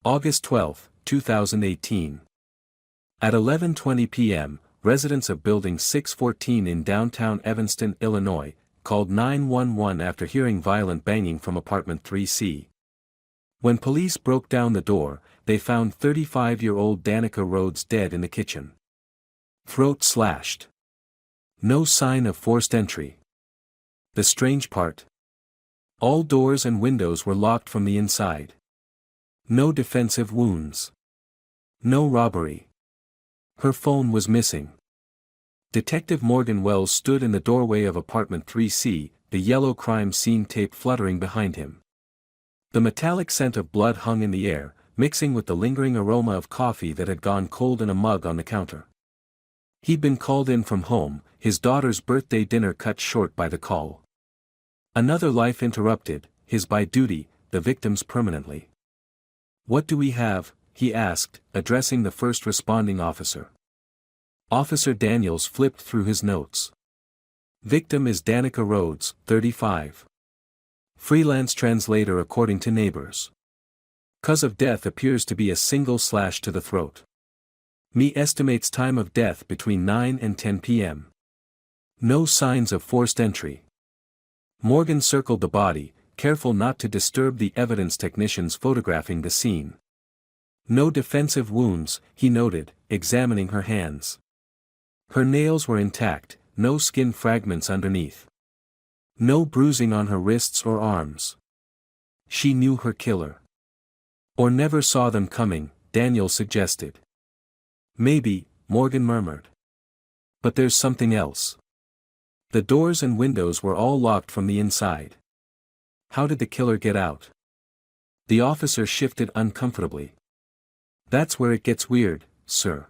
August 12, 2018. At 11:20 p.m., residents of Building 614 in downtown Evanston, Illinois, called 911 after hearing violent banging from apartment 3C. When police broke down the door, they found 35-year-old Danica Rhodes dead in the kitchen. Throat slashed. No sign of forced entry. The strange part? All doors and windows were locked from the inside. No defensive wounds. No robbery. Her phone was missing. Detective Morgan Wells stood in the doorway of apartment 3C, the yellow crime scene tape fluttering behind him. The metallic scent of blood hung in the air, mixing with the lingering aroma of coffee that had gone cold in a mug on the counter. He'd been called in from home, his daughter's birthday dinner cut short by the call. Another life interrupted, his by duty, the victim's permanently. "What do we have?" he asked, addressing the first responding officer. Officer Daniels flipped through his notes. Victim is Danica Rhodes, 35. Freelance translator according to neighbors. Cause of death appears to be a single slash to the throat. Me estimates time of death between 9 and 10 p.m. No signs of forced entry. Morgan circled the body, careful not to disturb the evidence technicians photographing the scene. No defensive wounds, he noted, examining her hands. Her nails were intact, no skin fragments underneath. No bruising on her wrists or arms. She knew her killer. Or never saw them coming, Daniel suggested. Maybe, Morgan murmured. But there's something else. The doors and windows were all locked from the inside. How did the killer get out? The officer shifted uncomfortably. That's where it gets weird, sir.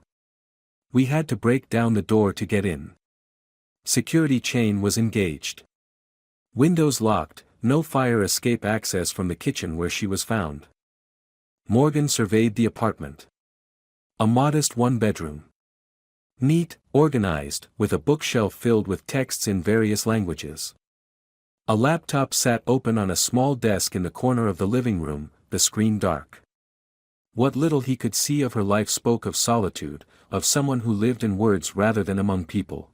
We had to break down the door to get in. Security chain was engaged. Windows locked, no fire escape access from the kitchen where she was found. Morgan surveyed the apartment. A modest one-bedroom. Neat, organized, with a bookshelf filled with texts in various languages. A laptop sat open on a small desk in the corner of the living room, the screen dark. What little he could see of her life spoke of solitude, of someone who lived in words rather than among people.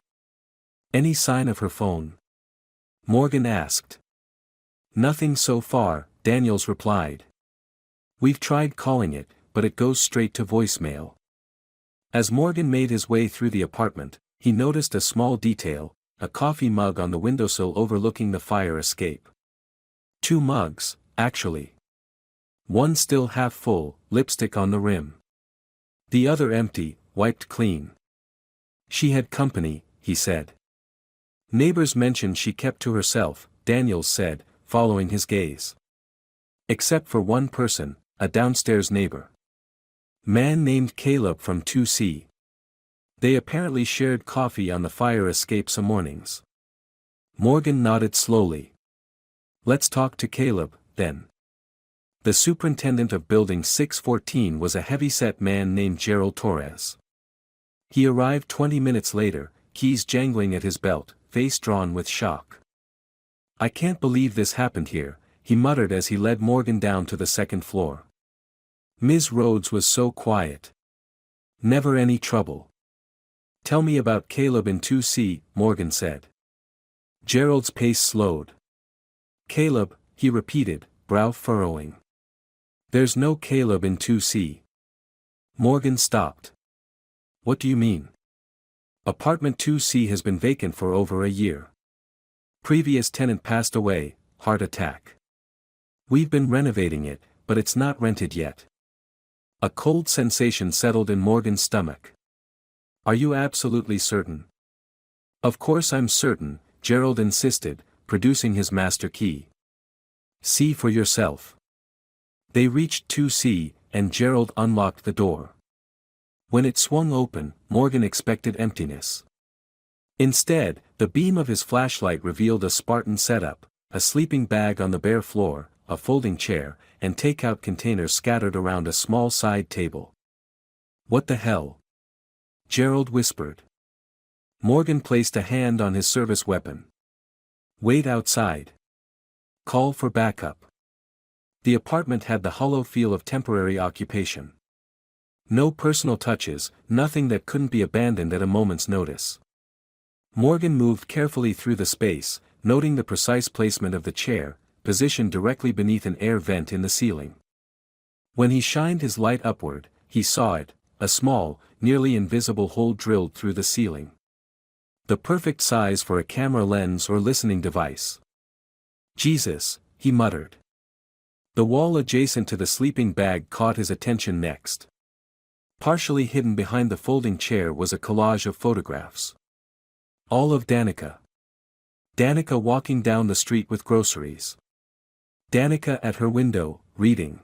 Any sign of her phone? Morgan asked. Nothing so far, Daniels replied. We've tried calling it, but it goes straight to voicemail. As Morgan made his way through the apartment, he noticed a small detail, a coffee mug on the windowsill overlooking the fire escape. 2 mugs, actually. One still half full, lipstick on the rim. The other empty, wiped clean. She had company, he said. Neighbors mentioned she kept to herself, Daniels said, following his gaze. Except for one person, a downstairs neighbor. Man named Caleb from 2C. They apparently shared coffee on the fire escape some mornings. Morgan nodded slowly. Let's talk to Caleb, then. The superintendent of Building 614 was a heavy-set man named Gerald Torres. He arrived 20 minutes later, keys jangling at his belt, face drawn with shock. I can't believe this happened here, he muttered as he led Morgan down to the second floor. Ms. Rhodes was so quiet. Never any trouble. Tell me about Caleb in 2C, Morgan said. Gerald's pace slowed. Caleb, he repeated, brow furrowing. There's no Caleb in 2C. Morgan stopped. What do you mean? Apartment 2C has been vacant for over a year. Previous tenant passed away, heart attack. We've been renovating it, but it's not rented yet. A cold sensation settled in Morgan's stomach. Are you absolutely certain? Of course I'm certain, Gerald insisted, producing his master key. See for yourself. They reached 2C, and Gerald unlocked the door. When it swung open, Morgan expected emptiness. Instead, the beam of his flashlight revealed a Spartan setup, a sleeping bag on the bare floor, a folding chair, and takeout containers scattered around a small side table. What the hell? Gerald whispered. Morgan placed a hand on his service weapon. Wait outside. Call for backup. The apartment had the hollow feel of temporary occupation. No personal touches, nothing that couldn't be abandoned at a moment's notice. Morgan moved carefully through the space, noting the precise placement of the chair, positioned directly beneath an air vent in the ceiling. When he shined his light upward, he saw it, a small, nearly invisible hole drilled through the ceiling. The perfect size for a camera lens or listening device. "Jesus," he muttered. The wall adjacent to the sleeping bag caught his attention next. Partially hidden behind the folding chair was a collage of photographs. All of Danica. Danica walking down the street with groceries. Danica at her window, reading.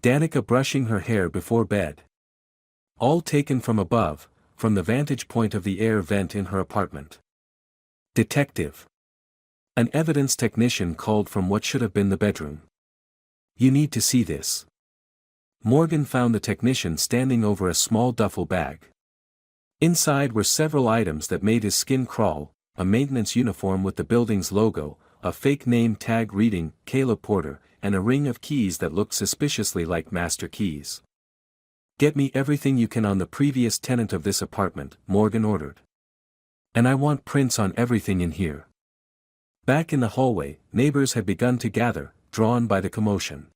Danica brushing her hair before bed. All taken from above, from the vantage point of the air vent in her apartment. Detective. An evidence technician called from what should have been the bedroom. "You need to see this." Morgan found the technician standing over a small duffel bag. Inside were several items that made his skin crawl: a maintenance uniform with the building's logo, a fake name tag reading Caleb Porter, and a ring of keys that looked suspiciously like master keys. "Get me everything you can on the previous tenant of this apartment," Morgan ordered. "And I want prints on everything in here." Back in the hallway, neighbors had begun to gather, drawn by the commotion.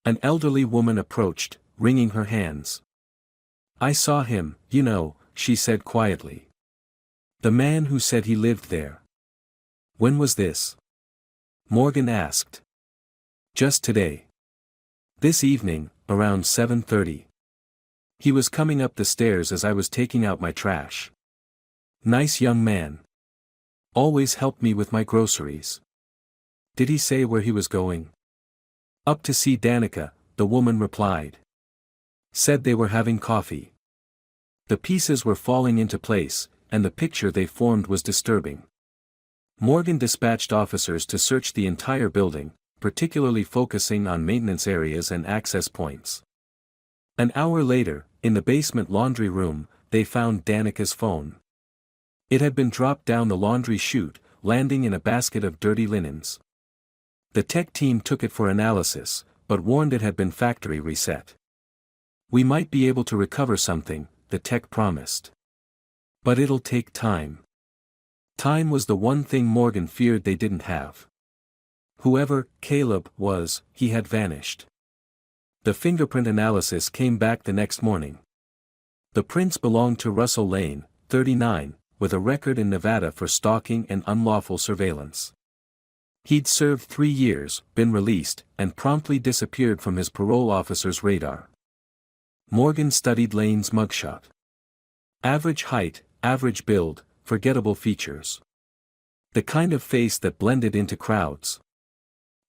An elderly woman approached, wringing her hands. "I saw him, you know," she said quietly. "The man who said he lived there." "When was this?" Morgan asked. "Just today. This evening, around 7:30. He was coming up the stairs as I was taking out my trash. Nice young man. Always helped me with my groceries." "Did he say where he was going?" "Up to see Danica," the woman replied. "Said they were having coffee." The pieces were falling into place, and the picture they formed was disturbing. Morgan dispatched officers to search the entire building, particularly focusing on maintenance areas and access points. An hour later, in the basement laundry room, they found Danica's phone. It had been dropped down the laundry chute, landing in a basket of dirty linens. The tech team took it for analysis, but warned it had been factory reset. "We might be able to recover something," the tech promised. "But it'll take time." Time was the one thing Morgan feared they didn't have. Whoever Caleb was, he had vanished. The fingerprint analysis came back the next morning. The prints belonged to Russell Lane, 39, with a record in Nevada for stalking and unlawful surveillance. He'd served 3 years, been released, and promptly disappeared from his parole officer's radar. Morgan studied Lane's mugshot. Average height, average build, forgettable features. The kind of face that blended into crowds.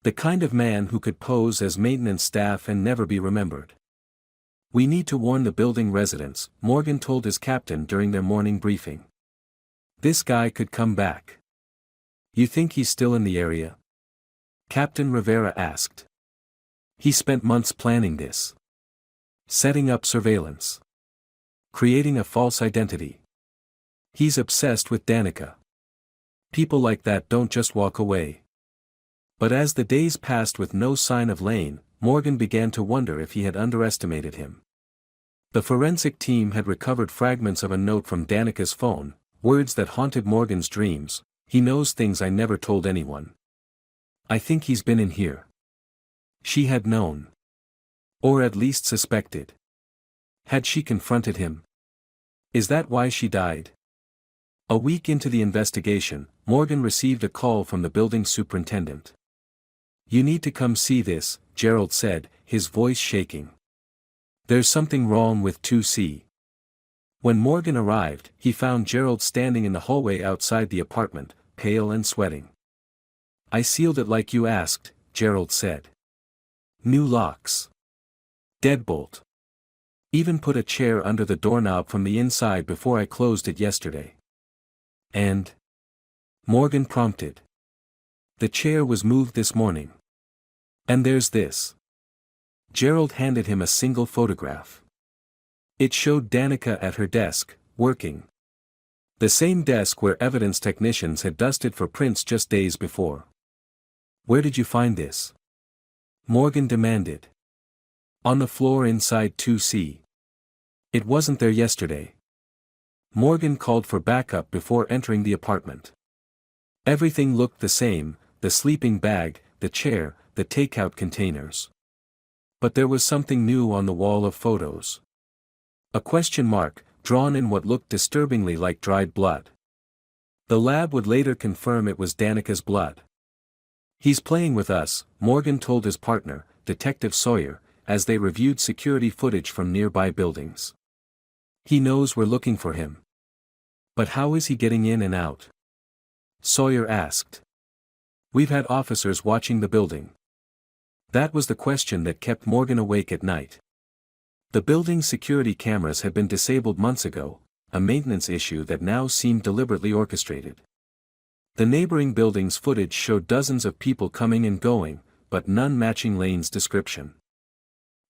The kind of man who could pose as maintenance staff and never be remembered. "We need to warn the building residents," Morgan told his captain during their morning briefing. "This guy could come back." "You think he's still in the area?" Captain Rivera asked. "He spent months planning this. Setting up surveillance. Creating a false identity. He's obsessed with Danica. People like that don't just walk away." But as the days passed with no sign of Lane, Morgan began to wonder if he had underestimated him. The forensic team had recovered fragments of a note from Danica's phone, words that haunted Morgan's dreams: "He knows things I never told anyone. I think he's been in here." She had known. Or at least suspected. Had she confronted him? Is that why she died? A week into the investigation, Morgan received a call from the building superintendent. "You need to come see this," Gerald said, his voice shaking. "There's something wrong with 2C. When Morgan arrived, he found Gerald standing in the hallway outside the apartment, pale and sweating. "I sealed it like you asked," Gerald said. "New locks. Deadbolt. Even put a chair under the doorknob from the inside before I closed it yesterday." "And?" Morgan prompted. "The chair was moved this morning. And there's this." Gerald handed him a single photograph. It showed Danica at her desk, working. The same desk where evidence technicians had dusted for prints just days before. "Where did you find this?" Morgan demanded. On the floor inside 2C. It wasn't there yesterday. Morgan called for backup before entering the apartment. Everything looked the same, the sleeping bag, the chair, the takeout containers. But there was something new on the wall of photos. A question mark, drawn in what looked disturbingly like dried blood. The lab would later confirm it was Danica's blood. He's playing with us, Morgan told his partner, Detective Sawyer, as they reviewed security footage from nearby buildings. He knows we're looking for him. But how is he getting in and out? Sawyer asked. We've had officers watching the building. That was the question that kept Morgan awake at night. The building's security cameras had been disabled months ago, a maintenance issue that now seemed deliberately orchestrated. The neighboring building's footage showed dozens of people coming and going, but none matching Lane's description.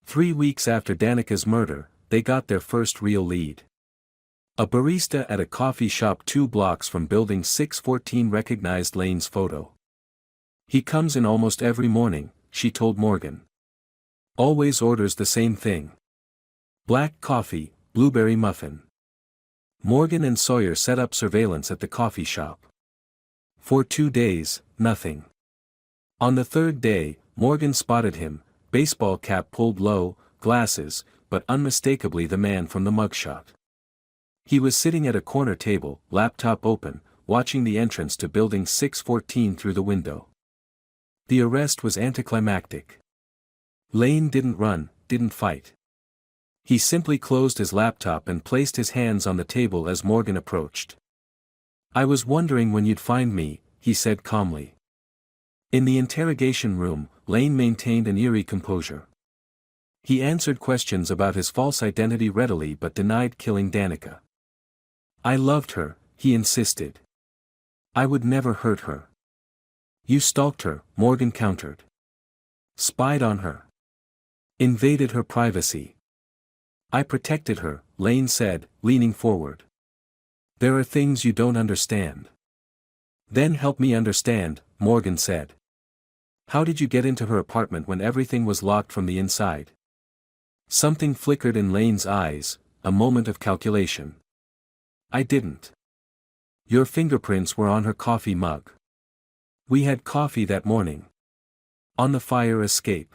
3 weeks after Danica's murder, they got their first real lead. A barista at a coffee shop 2 blocks from Building 614 recognized Lane's photo. He comes in almost every morning, she told Morgan. Always orders the same thing. Black coffee, blueberry muffin. Morgan and Sawyer set up surveillance at the coffee shop. For 2 days, nothing. On the 3rd day, Morgan spotted him, baseball cap pulled low, glasses, but unmistakably the man from the mugshot. He was sitting at a corner table, laptop open, watching the entrance to Building 614 through the window. The arrest was anticlimactic. Lane didn't run, didn't fight. He simply closed his laptop and placed his hands on the table as Morgan approached. I was wondering when you'd find me, he said calmly. In the interrogation room, Lane maintained an eerie composure. He answered questions about his false identity readily but denied killing Danica. I loved her, he insisted. I would never hurt her. You stalked her, Morgan countered. Spied on her. Invaded her privacy. I protected her, Lane said, leaning forward. There are things you don't understand. Then help me understand, Morgan said. How did you get into her apartment when everything was locked from the inside? Something flickered in Lane's eyes, a moment of calculation. I didn't. Your fingerprints were on her coffee mug. We had coffee that morning. On the fire escape.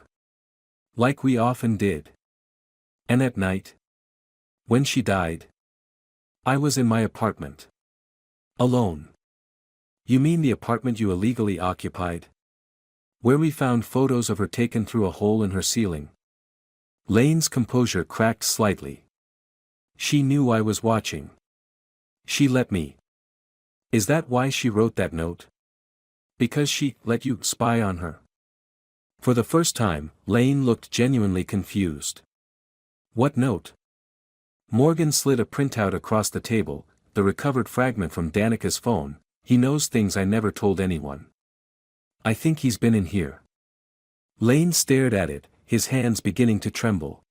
Like we often did. And at night? When she died? I was in my apartment. Alone. You mean the apartment you illegally occupied? Where we found photos of her taken through a hole in her ceiling? Lane's composure cracked slightly. She knew I was watching. She let me. Is that why she wrote that note? Because she let you spy on her? For the first time, Lane looked genuinely confused. What note? Morgan slid a printout across the table, the recovered fragment from Danica's phone. He knows things I never told anyone. I think he's been in here. Lane stared at it, his hands beginning to tremble.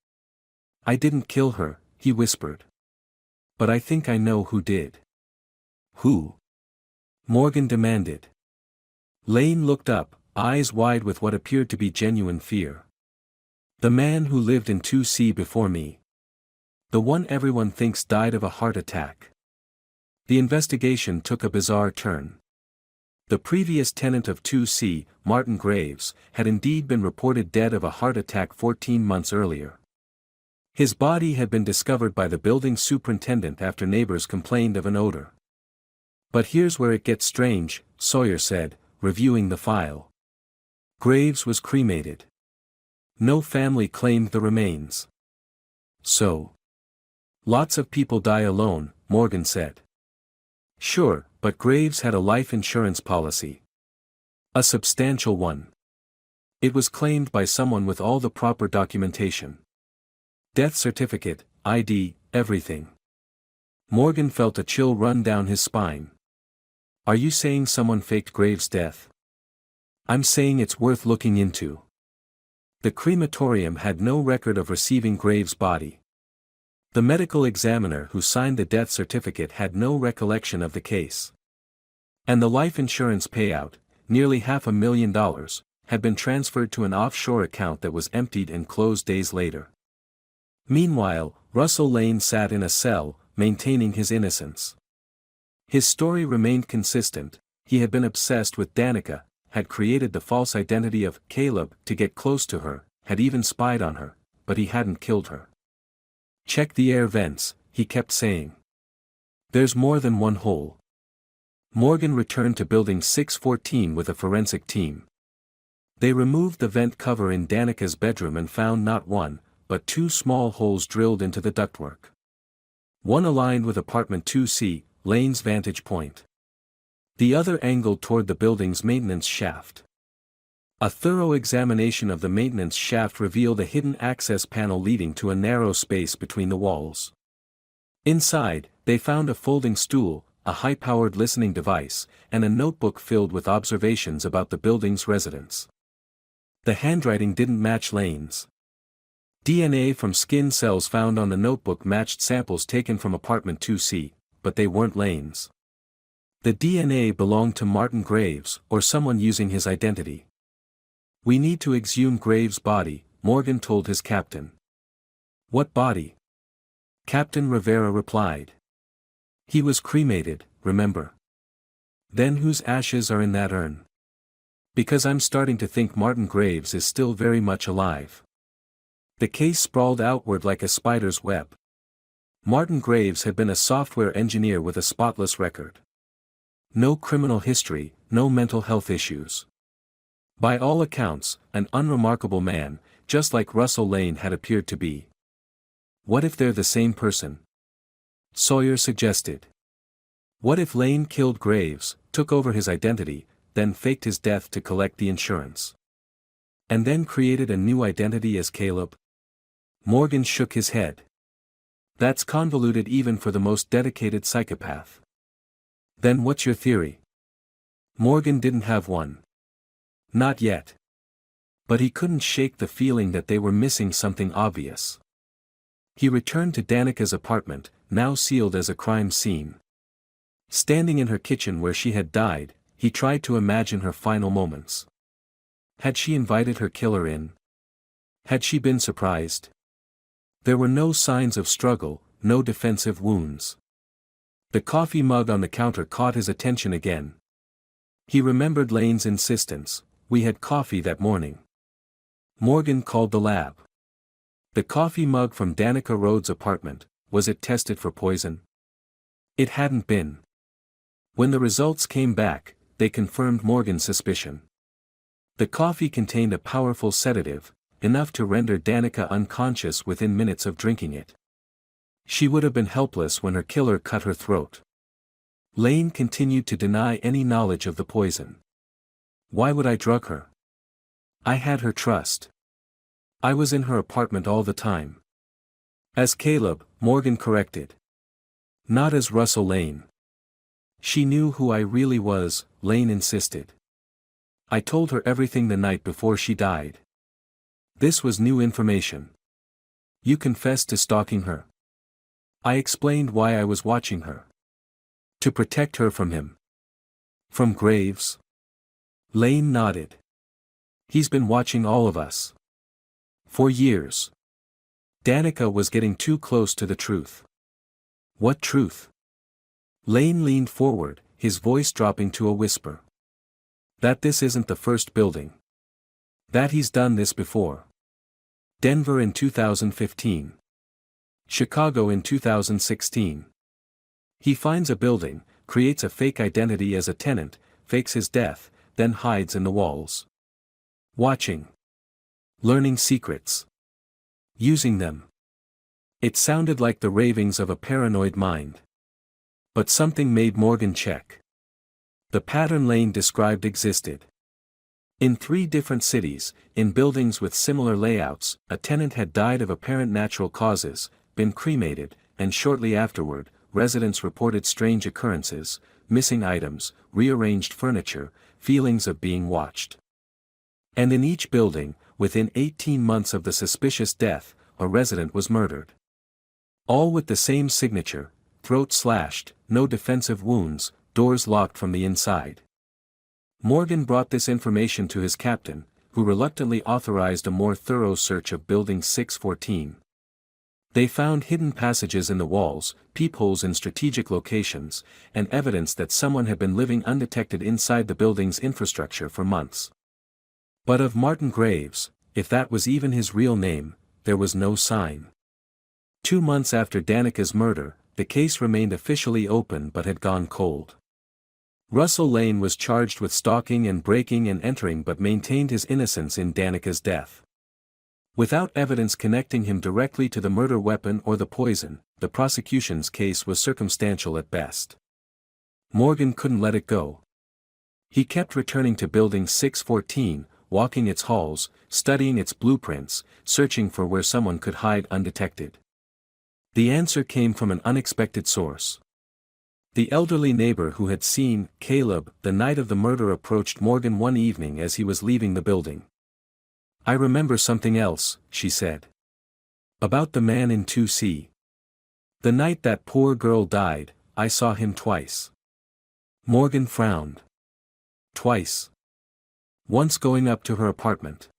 I didn't kill her, he whispered. But I think I know who did. Who? Morgan demanded. Lane looked up, eyes wide with what appeared to be genuine fear. The man who lived in 2C before me. The one everyone thinks died of a heart attack. The investigation took a bizarre turn. The previous tenant of 2C, Martin Graves, had indeed been reported dead of a heart attack 14 months earlier. His body had been discovered by the building superintendent after neighbors complained of an odor. But here's where it gets strange, Sawyer said, reviewing the file. Graves was cremated. No family claimed the remains. So. Lots of people die alone, Morgan said. Sure, but Graves had a life insurance policy. A substantial one. It was claimed by someone with all the proper documentation. Death certificate, ID, everything. Morgan felt a chill run down his spine. Are you saying someone faked Graves' death? I'm saying it's worth looking into. The crematorium had no record of receiving Graves' body. The medical examiner who signed the death certificate had no recollection of the case. And the life insurance payout, nearly $500,000, had been transferred to an offshore account that was emptied and closed days later. Meanwhile, Russell Lane sat in a cell, maintaining his innocence. His story remained consistent. He had been obsessed with Danica, had created the false identity of Caleb to get close to her, had even spied on her, but he hadn't killed her. "Check the air vents," he kept saying. "There's more than one hole." Morgan returned to Building 614 with a forensic team. They removed the vent cover in Danica's bedroom and found not one, but two small holes drilled into the ductwork. One aligned with apartment 2C, Lane's vantage point. The other angled toward the building's maintenance shaft. A thorough examination of the maintenance shaft revealed a hidden access panel leading to a narrow space between the walls. Inside, they found a folding stool, a high-powered listening device, and a notebook filled with observations about the building's residents. The handwriting didn't match Lane's. DNA from skin cells found on the notebook matched samples taken from apartment 2C, but they weren't Lane's. The DNA belonged to Martin Graves, or someone using his identity. "We need to exhume Graves' body," Morgan told his captain. "What body?" Captain Rivera replied. "He was cremated, remember?" "Then whose ashes are in that urn?" "Because I'm starting to think Martin Graves is still very much alive." The case sprawled outward like a spider's web. Martin Graves had been a software engineer with a spotless record. No criminal history, no mental health issues. By all accounts, an unremarkable man, just like Russell Lane had appeared to be. What if they're the same person? Sawyer suggested. What if Lane killed Graves, took over his identity, then faked his death to collect the insurance? And then created a new identity as Caleb? Morgan shook his head. That's convoluted even for the most dedicated psychopath. Then what's your theory? Morgan didn't have one. Not yet. But he couldn't shake the feeling that they were missing something obvious. He returned to Danica's apartment, now sealed as a crime scene. Standing in her kitchen where she had died, he tried to imagine her final moments. Had she invited her killer in? Had she been surprised? There were no signs of struggle, no defensive wounds. The coffee mug on the counter caught his attention again. He remembered Lane's insistence, "We had coffee that morning." Morgan called the lab. The coffee mug from Danica Rhodes' apartment, was it tested for poison? It hadn't been. When the results came back, they confirmed Morgan's suspicion. The coffee contained a powerful sedative, enough to render Danica unconscious within minutes of drinking it. She would have been helpless when her killer cut her throat. Lane continued to deny any knowledge of the poison. "Why would I drug her? I had her trust. I was in her apartment all the time." As Caleb, Morgan corrected. "Not as Russell Lane." "She knew who I really was," Lane insisted. "I told her everything the night before she died." This was new information. "You confessed to stalking her." "I explained why I was watching her. To protect her from him." "From Graves?" Lane nodded. "He's been watching all of us. For years." Danica was getting too close to the truth. "What truth?" Lane leaned forward, his voice dropping to a whisper. "That this isn't the first building. That he's done this before. Denver in 2015. Chicago in 2016. He finds a building, creates a fake identity as a tenant, fakes his death, then hides in the walls. Watching. Learning secrets. Using them." It sounded like the ravings of a paranoid mind. But something made Morgan check. The pattern Lane described existed. In 3 different cities, in buildings with similar layouts, a tenant had died of apparent natural causes, been cremated, and shortly afterward, residents reported strange occurrences, missing items, rearranged furniture, feelings of being watched. And in each building, within 18 months of the suspicious death, a resident was murdered. All with the same signature: throat slashed, no defensive wounds, doors locked from the inside. Morgan brought this information to his captain, who reluctantly authorized a more thorough search of Building 614. They found hidden passages in the walls, peepholes in strategic locations, and evidence that someone had been living undetected inside the building's infrastructure for months. But of Martin Graves, if that was even his real name, there was no sign. 2 months after Danica's murder, the case remained officially open but had gone cold. Russell Lane was charged with stalking and breaking and entering but maintained his innocence in Danica's death. Without evidence connecting him directly to the murder weapon or the poison, the prosecution's case was circumstantial at best. Morgan couldn't let it go. He kept returning to Building 614, walking its halls, studying its blueprints, searching for where someone could hide undetected. The answer came from an unexpected source. The elderly neighbor who had seen Caleb the night of the murder approached Morgan one evening as he was leaving the building. "I remember something else," she said. "About the man in 2C. The night that poor girl died, I saw him twice." Morgan frowned. "Twice?" "Once going up to her apartment.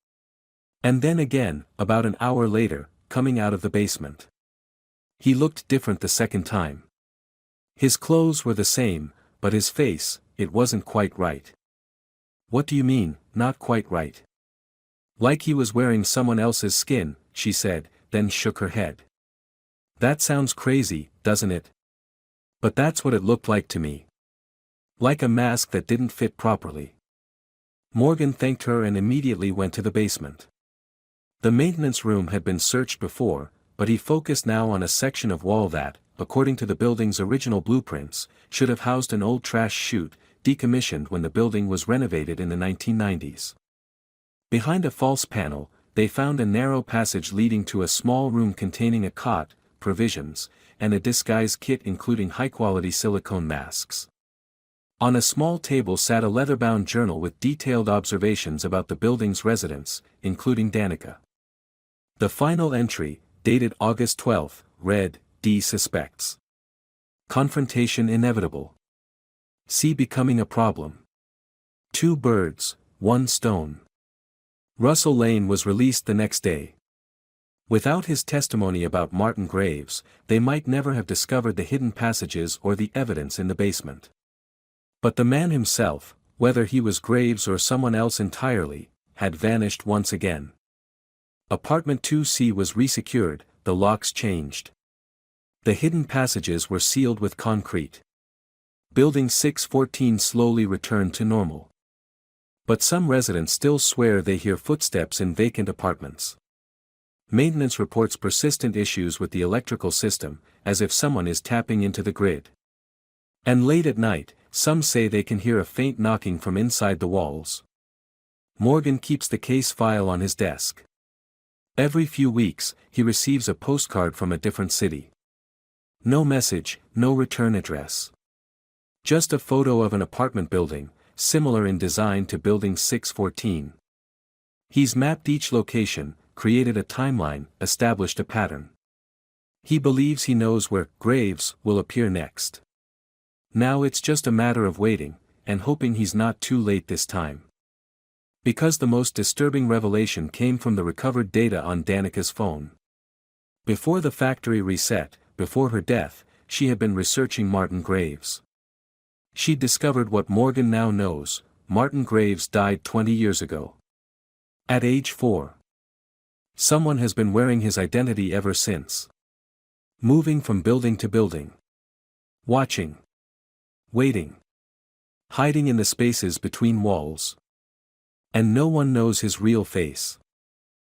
And then again, about an hour later, coming out of the basement. He looked different the second time. His clothes were the same, but his face, it wasn't quite right." "What do you mean, not quite right?" "Like he was wearing someone else's skin," she said, then shook her head. "That sounds crazy, doesn't it? But that's what it looked like to me. Like a mask that didn't fit properly." Morgan thanked her and immediately went to the basement. The maintenance room had been searched before, but he focused now on a section of wall that, according to the building's original blueprints, should have housed an old trash chute, decommissioned when the building was renovated in the 1990s. Behind a false panel, they found a narrow passage leading to a small room containing a cot, provisions, and a disguise kit including high-quality silicone masks. On a small table sat a leather-bound journal with detailed observations about the building's residents, including Danica. The final entry, dated August 12, read, "D suspects. Confrontation inevitable. C becoming a problem. 2 birds, 1 stone." Russell Lane was released the next day. Without his testimony about Martin Graves, they might never have discovered the hidden passages or the evidence in the basement. But the man himself, whether he was Graves or someone else entirely, had vanished once again. Apartment 2C was resecured, the locks changed. The hidden passages were sealed with concrete. Building 614 slowly returned to normal. But some residents still swear they hear footsteps in vacant apartments. Maintenance reports persistent issues with the electrical system, as if someone is tapping into the grid. And late at night, some say they can hear a faint knocking from inside the walls. Morgan keeps the case file on his desk. Every few weeks, he receives a postcard from a different city. No message, no return address. Just a photo of an apartment building, similar in design to Building 614. He's mapped each location, created a timeline, established a pattern. He believes he knows where Graves will appear next. Now it's just a matter of waiting, and hoping he's not too late this time. Because the most disturbing revelation came from the recovered data on Danica's phone. Before the factory reset, before her death, she had been researching Martin Graves. She'd discovered what Morgan now knows: Martin Graves died 20 years ago. At age 4. Someone has been wearing his identity ever since. Moving from building to building. Watching. Waiting. Hiding in the spaces between walls. And no one knows his real face.